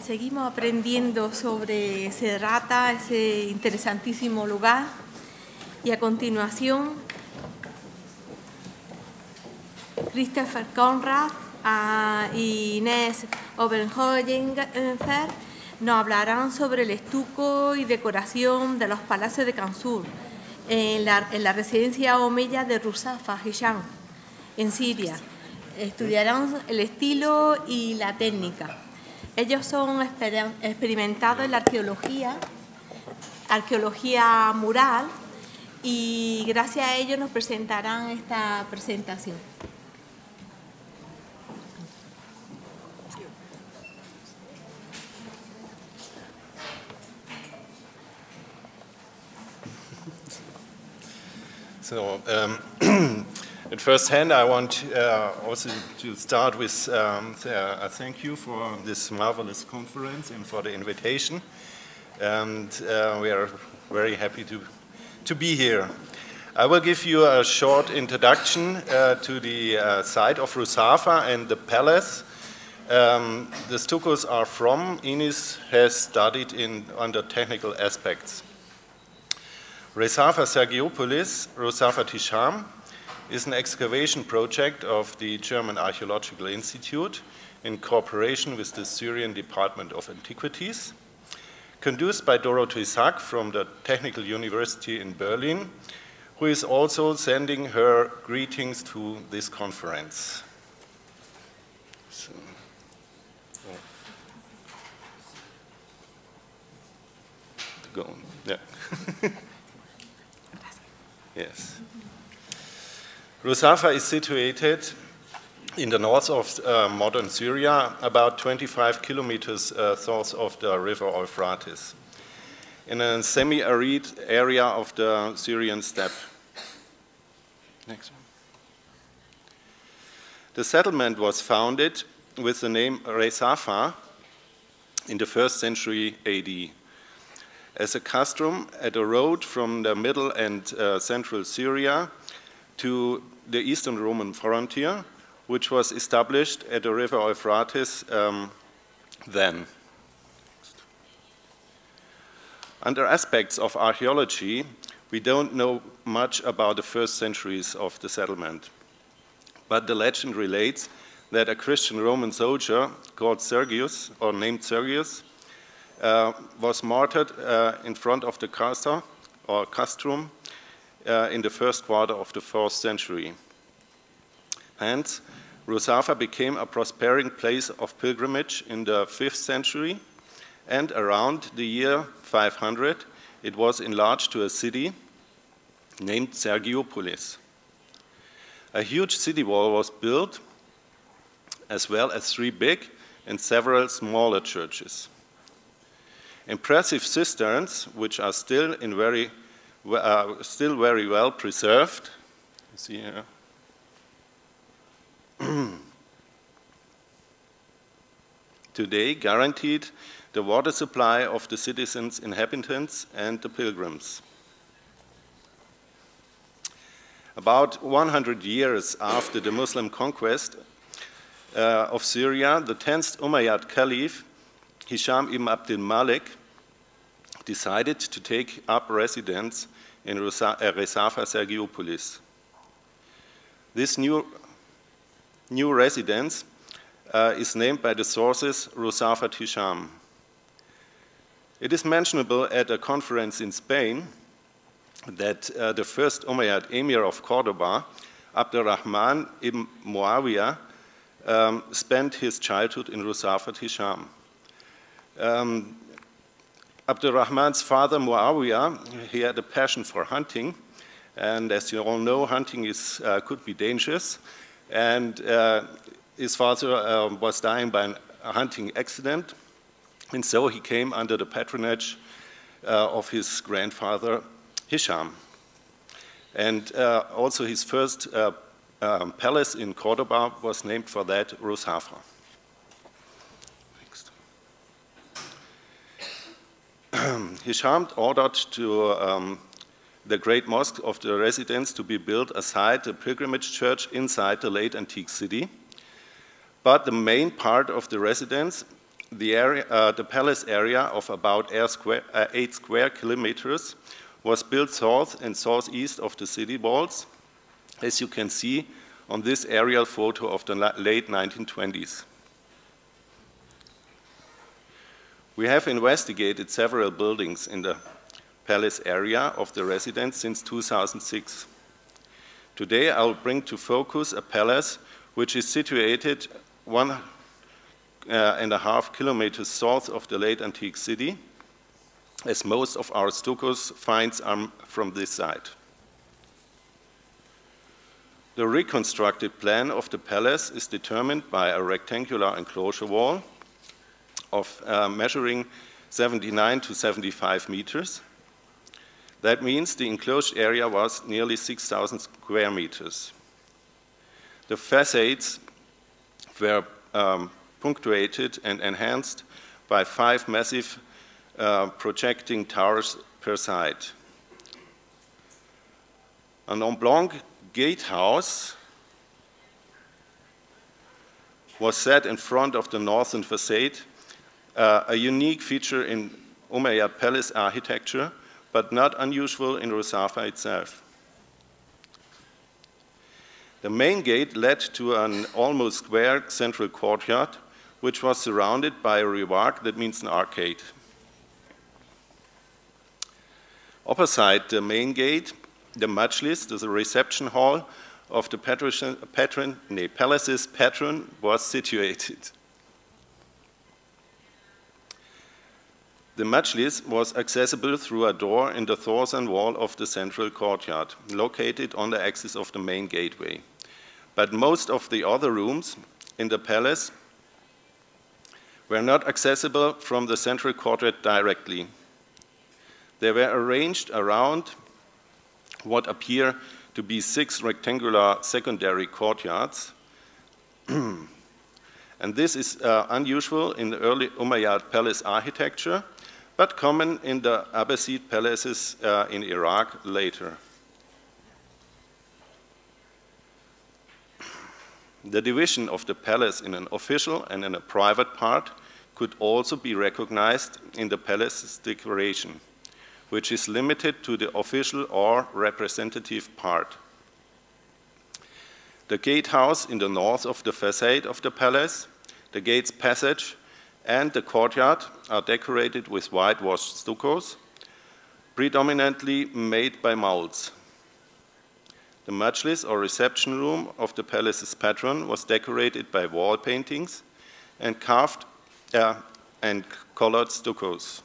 seguimos aprendiendo sobre Serrata, ese interesantísimo lugar. Y a continuación, Christoph, Konrad y Ines Oberhollenzer nos hablarán sobre el estuco y decoración de los palacios de quşūr en la residencia Umayyad Residence Ruşāfat Hishām, en Siria. Estudiarán el estilo y la técnica. Ellos son experimentados en la arqueología mural, y gracias a ellos nos presentarán esta presentación. So, at first hand, I want also to start with a thank you for this marvelous conference and for the invitation. And we are very happy to be here. I will give you a short introduction to the site of Ruşāfat and the palace. The stuccos are from. Ines has studied under technical aspects. Ruşāfat Sergiopolis, Ruşāfat Hishām, is an excavation project of the German Archaeological Institute in cooperation with the Syrian Department of Antiquities, conducted by Dorothee Sack from the Technical University in Berlin, who is also sending her greetings to this conference. So, go on. Yeah. Yes. Ruşāfat is situated in the north of modern Syria, about 25 kilometers south of the river Euphrates, in a semi-arid area of the Syrian steppe. Next one. The settlement was founded with the name Ruşāfat in the 1st century AD. As a castrum at a road from the middle and central Syria to the eastern Roman frontier, which was established at the river Euphrates then. Under aspects of archaeology, we don't know much about the 1st centuries of the settlement. But the legend relates that a Christian Roman soldier called Sergius, or named Sergius, was martyred in front of the casa, or castrum, in the 1st quarter of the 4th century. Hence, Ruşāfat became a prospering place of pilgrimage in the 5th century, and around the year 500, it was enlarged to a city named Sergiopolis. A huge city wall was built, as well as 3 big and several smaller churches. Impressive cisterns, which are still very well preserved. You see here. Today guaranteed the water supply of the citizens, inhabitants, and the pilgrims. About 100 years after the Muslim conquest of Syria, the 10th Umayyad Caliph, Hishām ibn Abd al-Malik, decided to take up residence in Ruşāfat Sergiopolis. This new residence is named by the sources Ruşāfat Hishām. It is mentionable at a conference in Spain that the 1st Umayyad emir of Cordoba, Abdurrahman ibn Muawiyah, spent his childhood in Ruşāfat Hishām. Abdurrahman's father, Muawiyah, he had a passion for hunting, and as you all know, hunting could be dangerous, and his father was dying by a hunting accident, and so he came under the patronage of his grandfather, Hishām. And also his first palace in Cordoba was named for that, Ruşāfat. Hishām ordered the great mosque of the residence to be built aside the pilgrimage church inside the late antique city. But the main part of the residence the palace area of about 8 square kilometers was built south and southeast of the city walls, as you can see on this aerial photo of the late 1920s. We have investigated several buildings in the palace area of the residence since 2006. Today I'll bring to focus a palace which is situated 1.5 kilometers south of the late antique city, as most of our stucco finds are from this site. The reconstructed plan of the palace is determined by a rectangular enclosure wall of measuring 79 to 75 meters. That means the enclosed area was nearly 6,000 square meters. The facades were punctuated and enhanced by 5 massive projecting towers per side. An oblong gatehouse was set in front of the northern facade, a unique feature in Umayyad palace architecture, but not unusual in Ruşāfat itself. The main gate led to an almost square central courtyard, which was surrounded by a remark that means an arcade. Opposite the main gate, the majlis, the reception hall of the palace's patron, was situated. The majlis was accessible through a door in the northern wall of the central courtyard, located on the axis of the main gateway. But most of the other rooms in the palace were not accessible from the central courtyard directly. They were arranged around what appear to be 6 rectangular secondary courtyards. And this is unusual in the early Umayyad palace architecture, but common in the Abbasid palaces in Iraq later. The division of the palace in an official and in a private part could also be recognized in the palace's decoration, which is limited to the official or representative part. The gatehouse in the north of the facade of the palace, the gate's passage, and the courtyard are decorated with whitewashed stuccos, predominantly made by molds. The majlis or reception room of the palace's patron was decorated by wall paintings and carved and colored stuccos.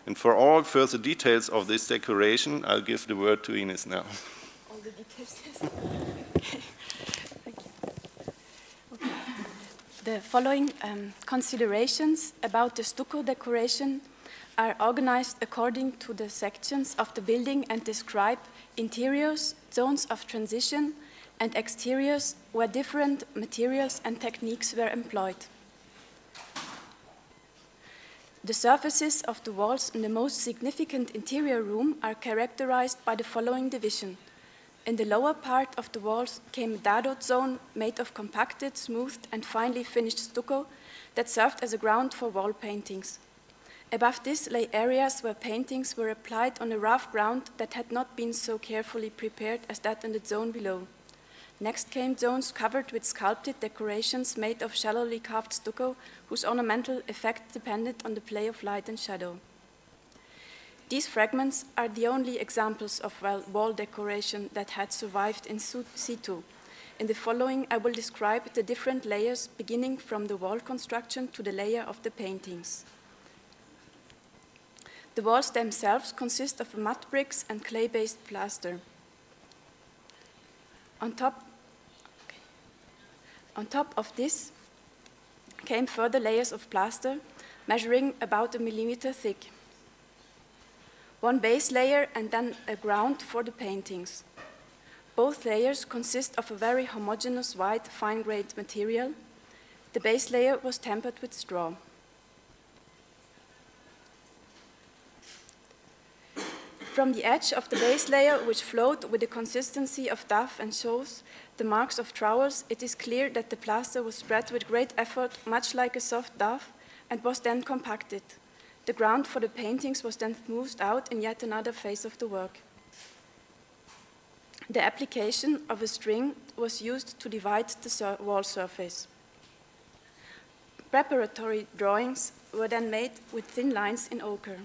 And for all further details of this decoration, I'll give the word to Ines now. All the details, yes. Okay. Thank you. Okay. The following considerations about the stucco decoration are organized according to the sections of the building and describe interiors, zones of transition, and exteriors where different materials and techniques were employed. The surfaces of the walls in the most significant interior room are characterized by the following division. In the lower part of the walls came a dado zone made of compacted, smoothed, and finely finished stucco that served as a ground for wall paintings. Above this lay areas where paintings were applied on a rough ground that had not been so carefully prepared as that in the zone below. Next came zones covered with sculpted decorations made of shallowly carved stucco, whose ornamental effect depended on the play of light and shadow. These fragments are the only examples of wall decoration that had survived in situ. In the following, I will describe the different layers beginning from the wall construction to the layer of the paintings. The walls themselves consist of mud bricks and clay-based plaster. On top of this came further layers of plaster, measuring about 1 millimeter thick. One base layer and then a ground for the paintings. Both layers consist of a very homogeneous white fine-grained material. The base layer was tempered with straw. From the edge of the base layer, which flowed with the consistency of duff and shows, the marks of trowels, it is clear that the plaster was spread with great effort, much like a soft dough, and was then compacted. The ground for the paintings was then smoothed out in yet another phase of the work. The application of a string was used to divide the wall surface. Preparatory drawings were then made with thin lines in ochre.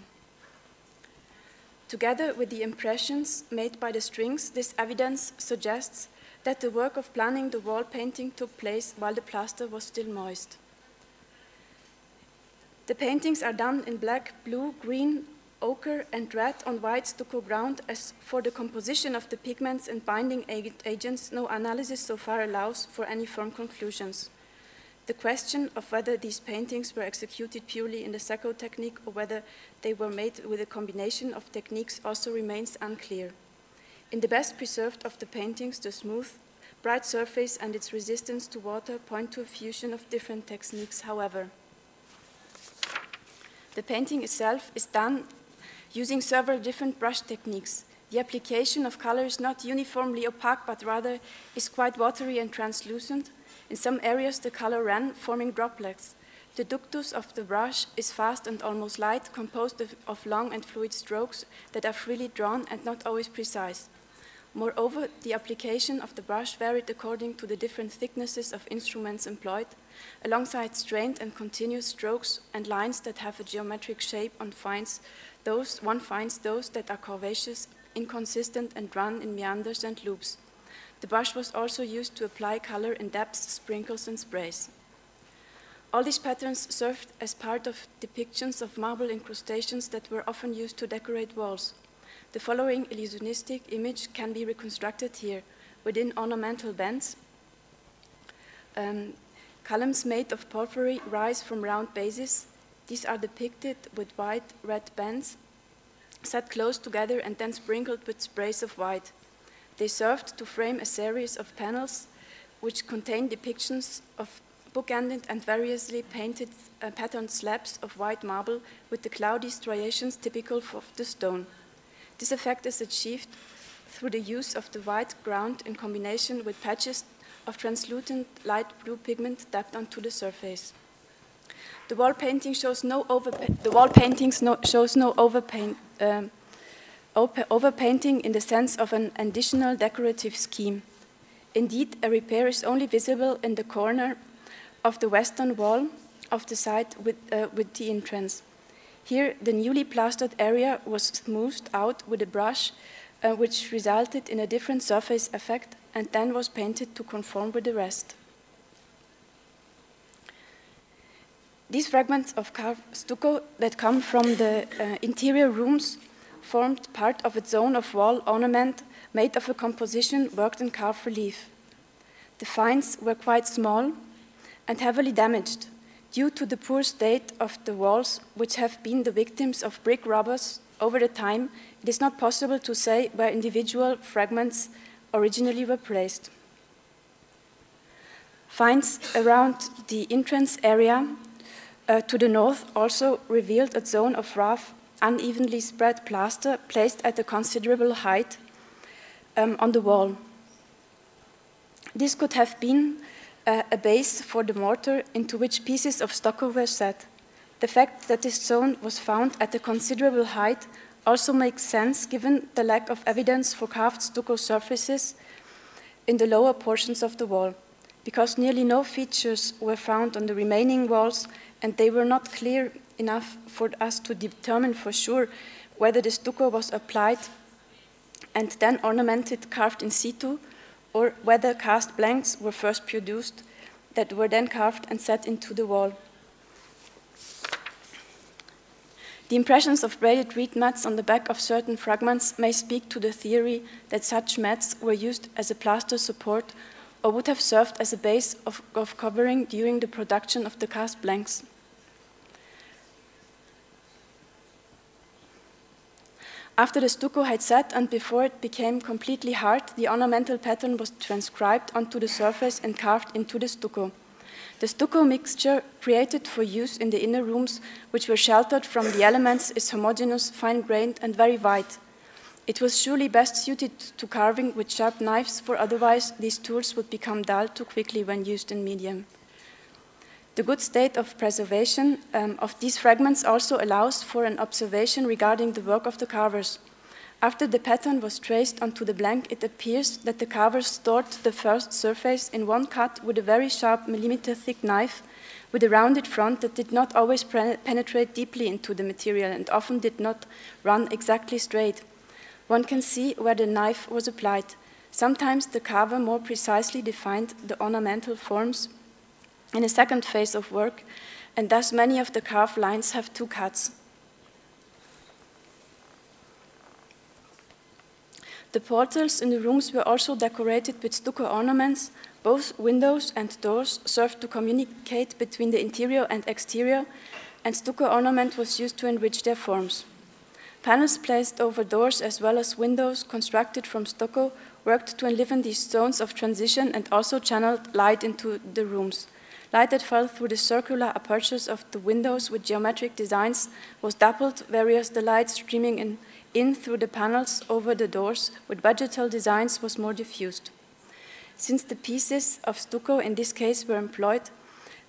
Together with the impressions made by the strings, this evidence suggests that the work of planning the wall painting took place while the plaster was still moist. The paintings are done in black, blue, green, ochre, and red on white stucco ground. As for the composition of the pigments and binding agents, no analysis so far allows for any firm conclusions. The question of whether these paintings were executed purely in the stucco technique or whether they were made with a combination of techniques also remains unclear. In the best preserved of the paintings, the smooth, bright surface and its resistance to water point to a fusion of different techniques, however. The painting itself is done using several different brush techniques. The application of color is not uniformly opaque, but rather is quite watery and translucent. In some areas, the color ran, forming droplets. The ductus of the brush is fast and almost light, composed of long and fluid strokes that are freely drawn and not always precise. Moreover, the application of the brush varied according to the different thicknesses of instruments employed, alongside strained and continuous strokes and lines that have a geometric shape one finds those that are curvaceous, inconsistent, and run in meanders and loops. The brush was also used to apply color in depths, sprinkles, and sprays. All these patterns served as part of depictions of marble incrustations that were often used to decorate walls. The following illusionistic image can be reconstructed here. Within ornamental bands, columns made of porphyry rise from round bases. These are depicted with white, red bands set close together and then sprinkled with sprays of white. They served to frame a series of panels which contain depictions of bookended and variously painted patterned slabs of white marble with the cloudy striations typical of the stone. This effect is achieved through the use of the white ground in combination with patches of translucent light blue pigment dabbed onto the surface. The wall painting shows no overpainting in the sense of an additional decorative scheme. Indeed, a repair is only visible in the corner of the western wall of the side with the entrance. Here, the newly plastered area was smoothed out with a brush, which resulted in a different surface effect, and then was painted to conform with the rest. These fragments of carved stucco that come from the interior rooms formed part of a zone of wall ornament made of a composition worked in carved relief. The finds were quite small and heavily damaged due to the poor state of the walls, which have been the victims of brick robbers over the time. It is not possible to say where individual fragments originally were placed. Finds around the entrance area to the north also revealed a zone of rough, unevenly spread plaster placed at a considerable height on the wall. This could have been a base for the mortar into which pieces of stucco were set. The fact that this zone was found at a considerable height also makes sense given the lack of evidence for carved stucco surfaces in the lower portions of the wall, because nearly no features were found on the remaining walls and they were not clear enough for us to determine for sure whether the stucco was applied and then ornamented, carved in situ, or whether cast blanks were first produced that were then carved and set into the wall. The impressions of braided reed mats on the back of certain fragments may speak to the theory that such mats were used as a plaster support or would have served as a base of covering during the production of the cast blanks. After the stucco had set and before it became completely hard, the ornamental pattern was transcribed onto the surface and carved into the stucco. The stucco mixture created for use in the inner rooms, which were sheltered from the elements, is homogeneous, fine-grained, and very white. It was surely best suited to carving with sharp knives, for otherwise these tools would become dull too quickly when used in medium. The good state of preservation of these fragments also allows for an observation regarding the work of the carvers. After the pattern was traced onto the blank, it appears that the carvers stored the first surface in one cut with a very sharp millimeter-thick knife with a rounded front that did not always penetrate deeply into the material and often did not run exactly straight. One can see where the knife was applied. Sometimes the carver more precisely defined the ornamental forms in a second phase of work, and thus many of the carved lines have two cuts. The portals in the rooms were also decorated with stucco ornaments. Both windows and doors served to communicate between the interior and exterior, and stucco ornament was used to enrich their forms. Panels placed over doors as well as windows constructed from stucco worked to enliven these zones of transition and also channeled light into the rooms. Light that fell through the circular apertures of the windows with geometric designs was doubled, whereas the light streaming in through the panels over the doors with vegetal designs was more diffused. Since the pieces of stucco in this case were employed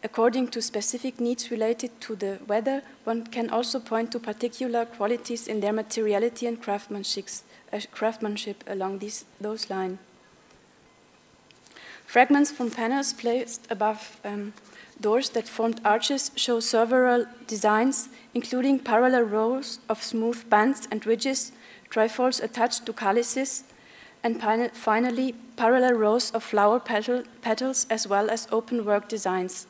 according to specific needs related to the weather, one can also point to particular qualities in their materiality and craftsmanship along those lines. Fragments from panels placed above doors that formed arches show several designs, including parallel rows of smooth bands and ridges, trifolds attached to calyces, and finally parallel rows of flower petals as well as open work designs.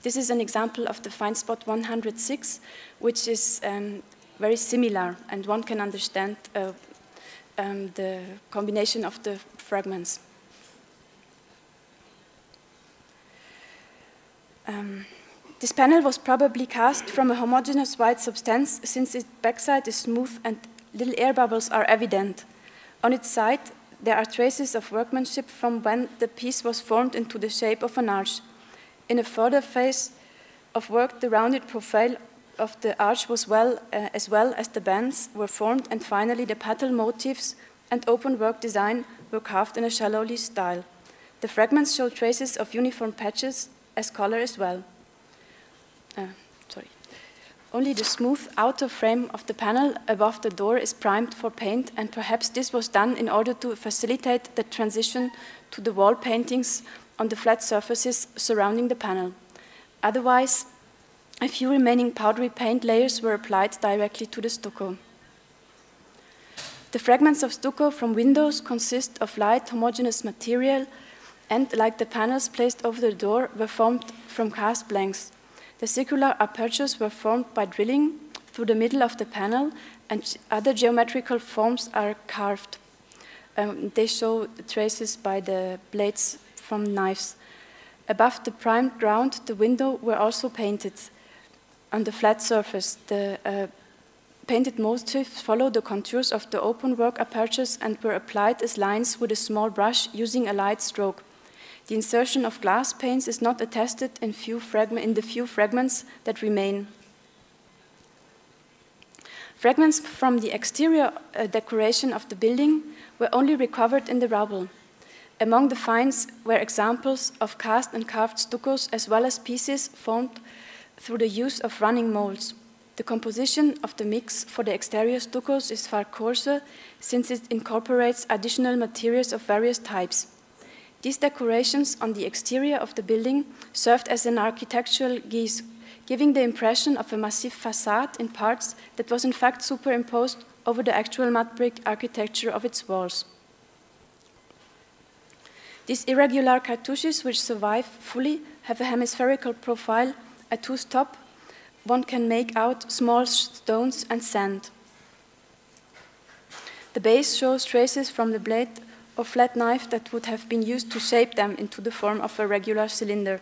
This is an example of the fine spot 106, which is very similar, and one can understand the combination of the fragments. This panel was probably cast from a homogeneous white substance, since its backside is smooth and little air bubbles are evident. On its side, there are traces of workmanship from when the piece was formed into the shape of an arch. In a further phase of work, the rounded profile of the arch was as well as the bands were formed, and finally the petal motifs and open work design were carved in a shallowly style. The fragments show traces of uniform patches as color as well. Only the smooth outer frame of the panel above the door is primed for paint, and perhaps this was done in order to facilitate the transition to the wall paintings on the flat surfaces surrounding the panel. Otherwise, a few remaining powdery paint layers were applied directly to the stucco. The fragments of stucco from windows consist of light, homogeneous material, and, like the panels placed over the door, were formed from cast blanks. The circular apertures were formed by drilling through the middle of the panel, and other geometrical forms are carved. They show the traces by the blades from knives. Above the primed ground, the windows were also painted on the flat surface. The painted motifs follow the contours of the open work apertures and were applied as lines with a small brush using a light stroke. The insertion of glass panes is not attested in the few fragments that remain. Fragments from the exterior decoration of the building were only recovered in the rubble. Among the finds were examples of cast and carved stuccos, as well as pieces formed through the use of running molds. The composition of the mix for the exterior stuccos is far coarser, since it incorporates additional materials of various types. These decorations on the exterior of the building served as an architectural guise, giving the impression of a massive facade in parts that was in fact superimposed over the actual mud brick architecture of its walls. These irregular cartouches, which survive fully, have a hemispherical profile. At whose top one can make out small stones and sand. The base shows traces from the blade or flat knife that would have been used to shape them into the form of a regular cylinder.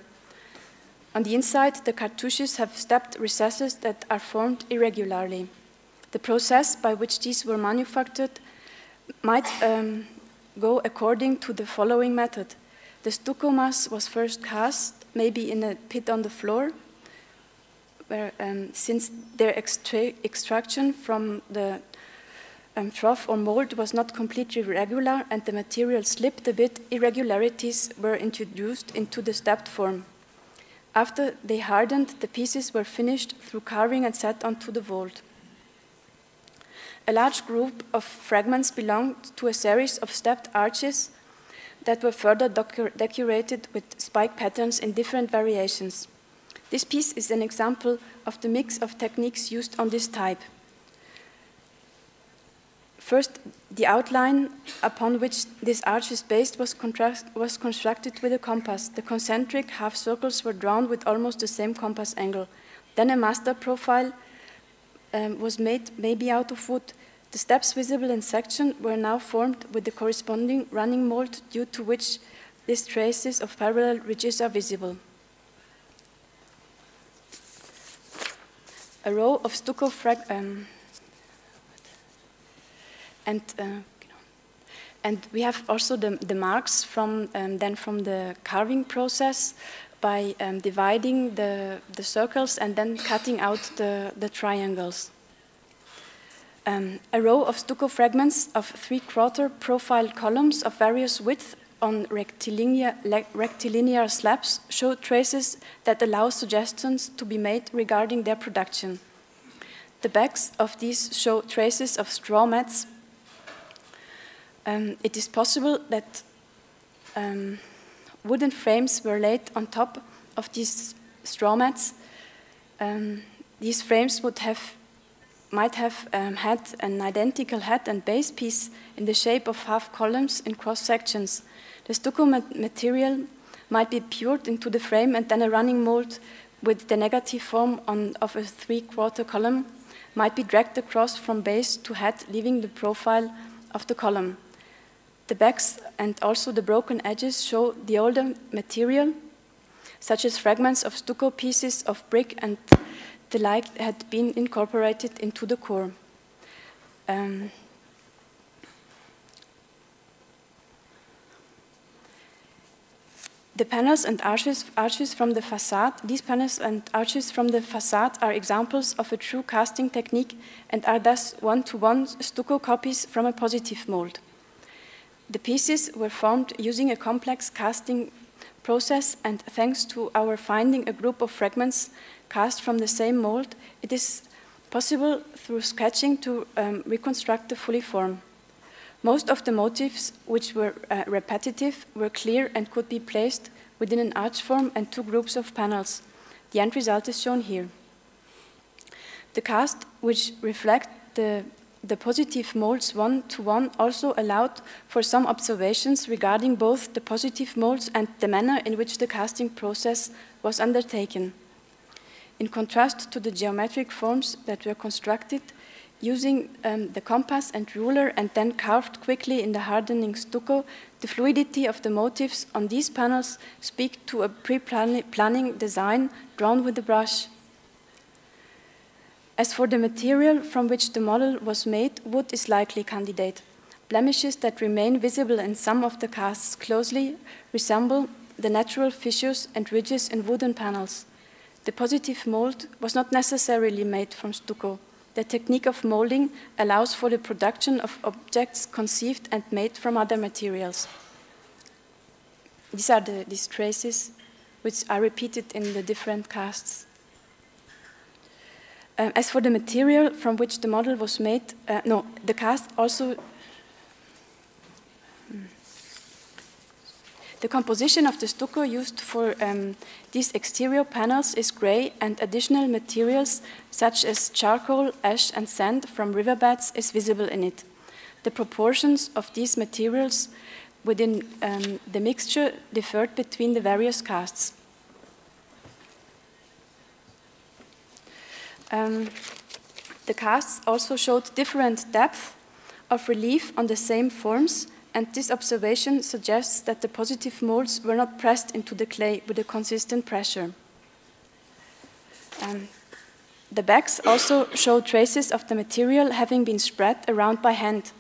On the inside, the cartouches have stepped recesses that are formed irregularly. The process by which these were manufactured might go according to the following method. The stucco mass was first cast, maybe in a pit on the floor, where, since their extraction from the trough or mold was not completely regular and the material slipped a bit, irregularities were introduced into the stepped form. After they hardened, the pieces were finished through carving and set onto the vault. A large group of fragments belonged to a series of stepped arches that were further decorated with spike patterns in different variations. This piece is an example of the mix of techniques used on this type. First, the outline upon which this arch is based was constructed with a compass. The concentric half circles were drawn with almost the same compass angle. Then a master profile was made, maybe out of wood. The steps visible in section were now formed with the corresponding running mold, due to which these traces of parallel ridges are visible. A row of stucco and we have also the marks from the carving process by dividing the circles and then cutting out the triangles. A row of stucco fragments of 3/4 profile columns of various width on rectilinear slabs show traces that allow suggestions to be made regarding their production. The backs of these show traces of straw mats. It is possible that wooden frames were laid on top of these straw mats. These frames might have had an identical head and base piece in the shape of half columns in cross sections. The stucco material might be poured into the frame, and then a running mold with the negative form of a 3/4 column might be dragged across from base to head, leaving the profile of the column. The backs and also the broken edges show the older material, such as fragments of stucco, pieces of brick and the like had been incorporated into the core. The panels and arches from the facade, these panels and arches from the facade are examples of a true casting technique and are thus one-to-one stucco copies from a positive mold. The pieces were formed using a complex casting process, and thanks to our finding a group of fragments cast from the same mold, it is possible through sketching to reconstruct the fully form. Most of the motifs, which were repetitive, were clear and could be placed within an arch form and two groups of panels. The end result is shown here. The cast, which reflect the positive molds one-to-one, also allowed for some observations regarding both the positive molds and the manner in which the casting process was undertaken. In contrast to the geometric forms that were constructed using the compass and ruler and then carved quickly in the hardening stucco, the fluidity of the motifs on these panels speak to a pre-planning design drawn with the brush. As for the material from which the model was made, wood is likely candidate. Blemishes that remain visible in some of the casts closely resemble the natural fissures and ridges in wooden panels. The positive mold was not necessarily made from stucco. The technique of molding allows for the production of objects conceived and made from other materials. These are these traces which are repeated in the different casts. As for the material from which the model was made, the cast also. The composition of the stucco used for these exterior panels is gray, and additional materials such as charcoal, ash, and sand from riverbeds is visible in it. The proportions of these materials within the mixture differed between the various casts. The casts also showed different depth of relief on the same forms, and this observation suggests that the positive molds were not pressed into the clay with a consistent pressure. The backs also show traces of the material having been spread around by hand.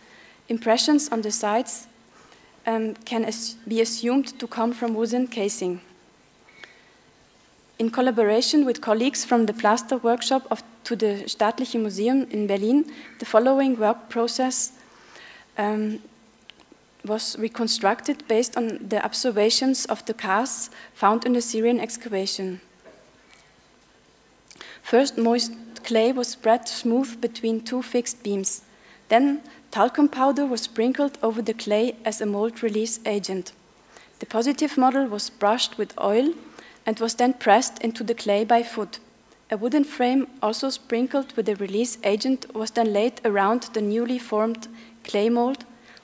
Impressions on the sides can be assumed to come from wooden casing. In collaboration with colleagues from the plaster workshop of to the Staatliche Museum in Berlin, the following work process was reconstructed based on the observations of the casts found in the Syrian excavation. First, moist clay was spread smooth between two fixed beams. Then, talcum powder was sprinkled over the clay as a mold release agent. The positive model was brushed with oil and was then pressed into the clay by foot. A wooden frame, also sprinkled with the release agent, was then laid around the newly formed clay mold.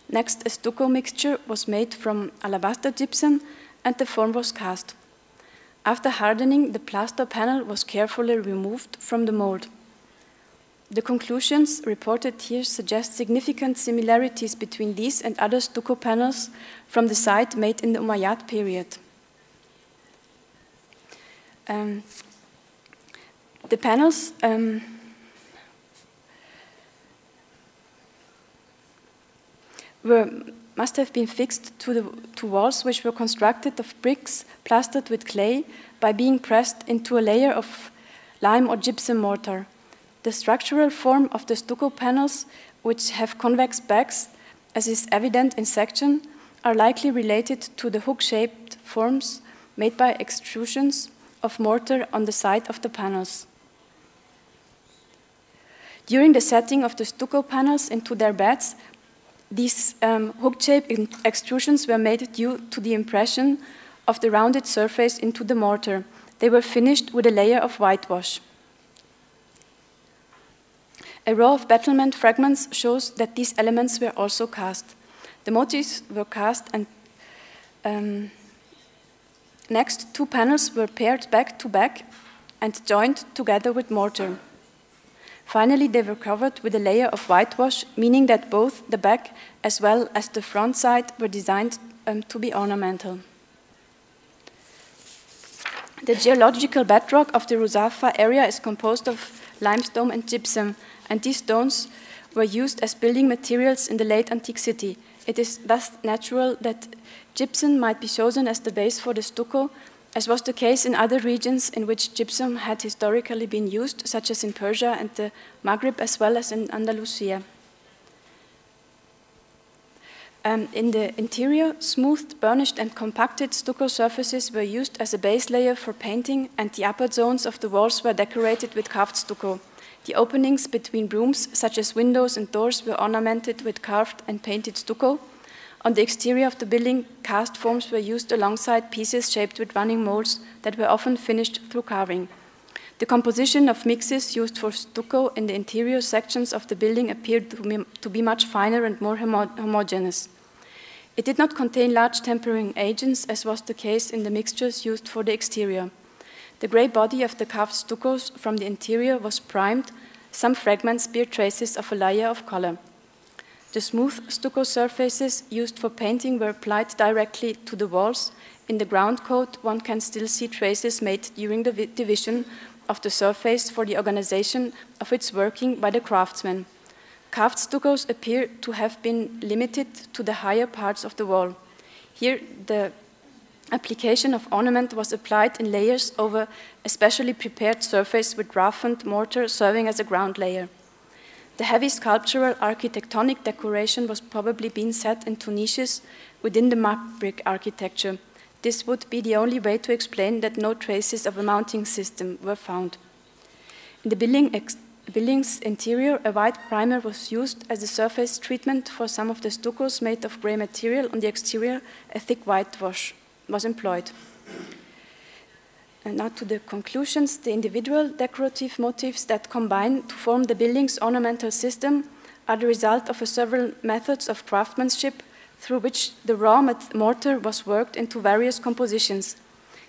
Next, a stucco mixture was made from alabaster gypsum and the form was cast. After hardening, the plaster panel was carefully removed from the mold. The conclusions reported here suggest significant similarities between these and other stucco panels from the site made in the Umayyad period. The panels must have been fixed to walls which were constructed of bricks plastered with clay by being pressed into a layer of lime or gypsum mortar. The structural form of the stucco panels, which have convex backs, as is evident in section, are likely related to the hook-shaped forms made by extrusions of mortar on the side of the panels. During the setting of the stucco panels into their beds, these hook-shaped extrusions were made due to the impression of the rounded surface into the mortar. They were finished with a layer of whitewash. A row of battlement fragments shows that these elements were also cast. The motifs were cast and next, two panels were paired back to back and joined together with mortar. Finally, they were covered with a layer of whitewash, meaning that both the back as well as the front side were designed to be ornamental. The geological bedrock of the Ruşāfat area is composed of limestone and gypsum, and these stones were used as building materials in the late antiquity. It is thus natural that gypsum might be chosen as the base for the stucco, as was the case in other regions in which gypsum had historically been used, such as in Persia and the Maghreb, as well as in Andalusia. In the interior, smoothed, burnished, and compacted stucco surfaces were used as a base layer for painting, and the upper zones of the walls were decorated with carved stucco. The openings between rooms, such as windows and doors, were ornamented with carved and painted stucco. On the exterior of the building, cast forms were used alongside pieces shaped with running molds that were often finished through carving. The composition of mixes used for stucco in the interior sections of the building appeared to be much finer and more homogeneous. It did not contain large tempering agents, as was the case in the mixtures used for the exterior. The grey body of the carved stuccos from the interior was primed. Some fragments bear traces of a layer of color. The smooth stucco surfaces used for painting were applied directly to the walls. In the ground coat, one can still see traces made during the division of the surface for the organization of its working by the craftsmen. Carved stuccos appear to have been limited to the higher parts of the wall. Here, the application of ornament was applied in layers over a specially prepared surface with roughened mortar serving as a ground layer. The heavy sculptural architectonic decoration was probably being set into niches within the mud brick architecture. This would be the only way to explain that no traces of a mounting system were found. In the building's interior, a white primer was used as a surface treatment for some of the stuccos made of grey material. On the exterior, a thick whitewash was employed. And now to the conclusions. The individual decorative motifs that combine to form the building's ornamental system are the result of several methods of craftsmanship through which the raw mortar was worked into various compositions.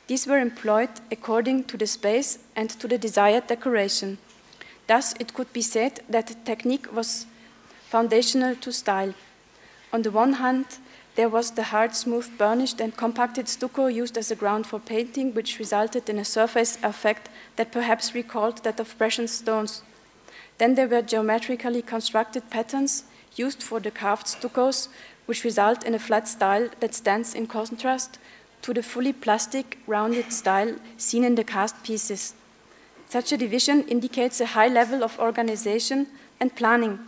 These were employed according to the space and to the desired decoration. Thus, it could be said that technique was foundational to style. On the one hand, there was the hard, smooth, burnished, and compacted stucco used as a ground for painting, which resulted in a surface effect that perhaps recalled that of precious stones. Then there were geometrically constructed patterns used for the carved stuccos, which result in a flat style that stands in contrast to the fully plastic, rounded style seen in the cast pieces. Such a division indicates a high level of organization and planning.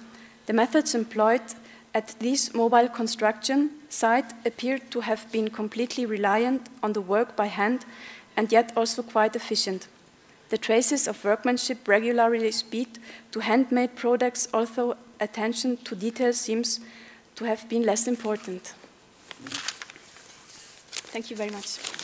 The methods employed at this mobile construction site appear to have been completely reliant on the work by hand and yet also quite efficient. The traces of workmanship regularly speak to handmade products, although attention to detail seems to have been less important. Thank you very much.